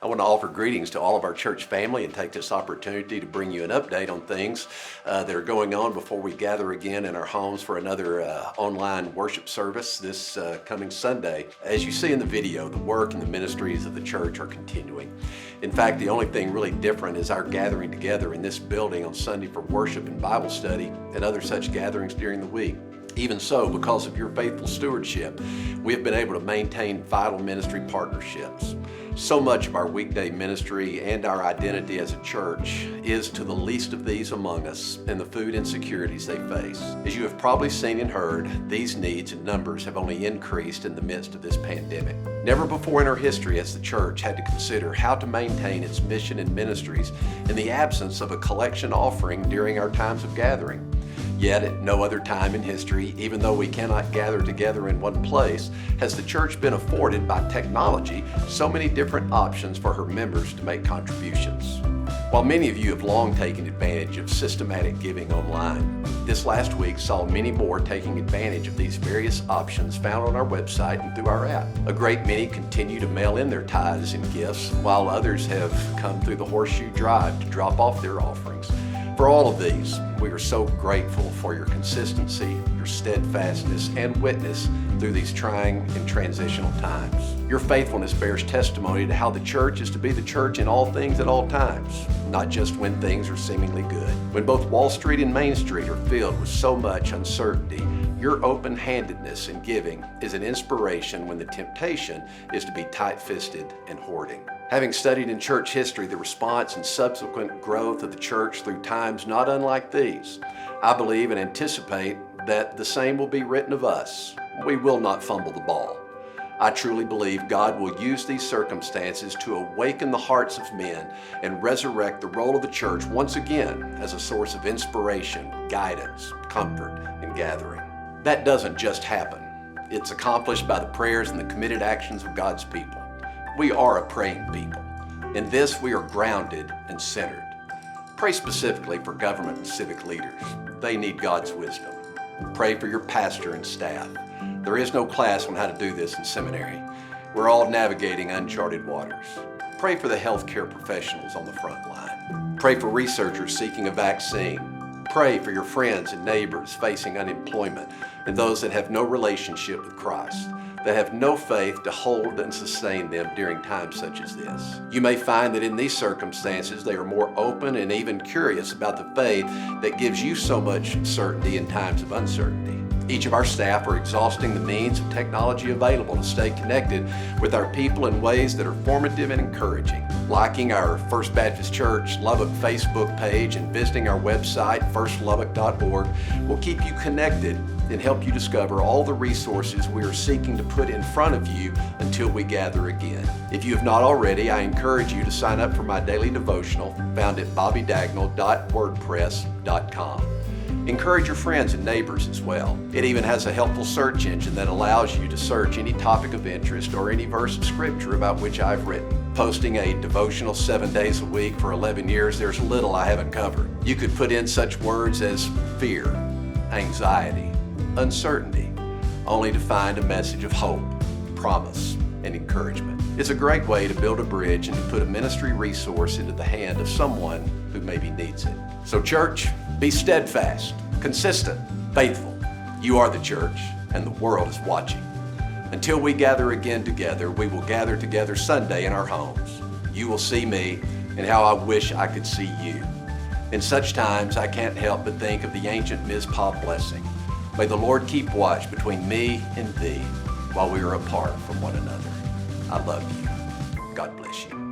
I want to offer greetings to all of our church family and take this opportunity to bring you an update on things that are going on before we gather again in our homes for another online worship service this coming Sunday. As you see in the video, the work and the ministries of the church are continuing. In fact, the only thing really different is our gathering together in this building on Sunday for worship and Bible study and other such gatherings during the week. Even so, because of your faithful stewardship, we have been able to maintain vital ministry partnerships. So much of our weekday ministry and our identity as a church is to the least of these among us and the food insecurities they face. As you have probably seen and heard, these needs and numbers have only increased in the midst of this pandemic. Never before in our history has the church had to consider how to maintain its mission and ministries in the absence of a collection offering during our times of gathering. Yet at no other time in history, even though we cannot gather together in one place, has the church been afforded by technology so many different options for her members to make contributions. While many of you have long taken advantage of systematic giving online, this last week saw many more taking advantage of these various options found on our website and through our app. A great many continue to mail in their tithes and gifts, while others have come through the Horseshoe Drive to drop off their offerings. For all of these, we are so grateful for your consistency, your steadfastness, and witness through these trying and transitional times. Your faithfulness bears testimony to how the church is to be the church in all things at all times, not just when things are seemingly good. When both Wall Street and Main Street are filled with so much uncertainty, your open-handedness in giving is an inspiration when the temptation is to be tight-fisted and hoarding. Having studied in church history the response and subsequent growth of the church through times not unlike these, I believe and anticipate that the same will be written of us. We will not fumble the ball. I truly believe God will use these circumstances to awaken the hearts of men and resurrect the role of the church once again as a source of inspiration, guidance, comfort, and gathering. That doesn't just happen. It's accomplished by the prayers and the committed actions of God's people. We are a praying people. In this, we are grounded and centered. Pray specifically for government and civic leaders. They need God's wisdom. Pray for your pastor and staff. There is no class on how to do this in seminary. We're all navigating uncharted waters. Pray for the healthcare professionals on the front line. Pray for researchers seeking a vaccine. Pray for your friends and neighbors facing unemployment and those that have no relationship with Christ, that have no faith to hold and sustain them during times such as this. You may find that in these circumstances they are more open and even curious about the faith that gives you so much certainty in times of uncertainty. Each of our staff are exhausting the means of technology available to stay connected with our people in ways that are formative and encouraging. Liking our First Baptist Church Lubbock Facebook page and visiting our website, firstlubbock.org, will keep you connected and help you discover all the resources we are seeking to put in front of you until we gather again. If you have not already, I encourage you to sign up for my daily devotional found at bobbydagnall.wordpress.com. Encourage your friends and neighbors as well. It even has a helpful search engine that allows you to search any topic of interest or any verse of scripture about which I've written. Posting a devotional 7 days a week for 11 years, there's little I haven't covered. You could put in such words as fear, anxiety, uncertainty, only to find a message of hope, promise, and encouragement. It's a great way to build a bridge and to put a ministry resource into the hand of someone who maybe needs it. So church, be steadfast, consistent, faithful. You are the church, and the world is watching. Until we gather again together, we will gather together Sunday in our homes. You will see me, and how I wish I could see you. In such times, I can't help but think of the ancient Mizpah blessing. May the Lord keep watch between me and thee while we are apart from one another. I love you. God bless you.